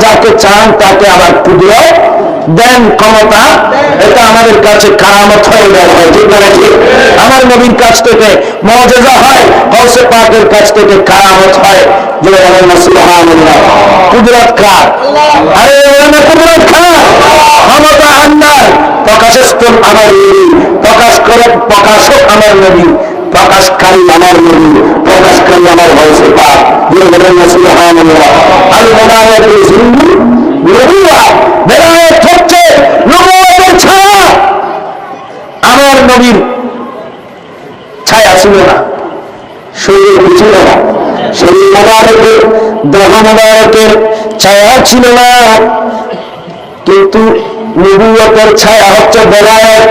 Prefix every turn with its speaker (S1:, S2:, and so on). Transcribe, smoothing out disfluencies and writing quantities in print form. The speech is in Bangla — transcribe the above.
S1: যাকে চান তাকে আবার কুদরত দেন, ক্ষমতা। এটা আমাদের কাছে কারামত হয়ে দেওয়া হয়, ঠিক না ঠিক? আমার নবীর কাছ থেকে মুআজিজা হয়, গাউসে পাকের কাছ থেকে কারামত হয়। যে সুবহানাল্লাহ, কুদরত কার? আরে ওনা কুদরত কার? ক্ষমতা আল্লাহর। প্রকাশস্থল আমার নবী, প্রকাশক আমার নবী, প্রকাশকারী আমার নবী, প্রকাশকারী আমার গাউসে পাক। যে সুবহানাল্লাহ। আল মুনাওয়ারু জিন্নি নবুয়া, বেলায়েত হচ্ছে নবুয়তের ছায়া। আমার নবীর ছায়া ছিল না, শরীর ছিল না, শরীর মোবারকের, দেহ মোবারকের ছায়া ছিল না, কিন্তু নবুয়তের ছায়া হচ্ছে বেলায়েত।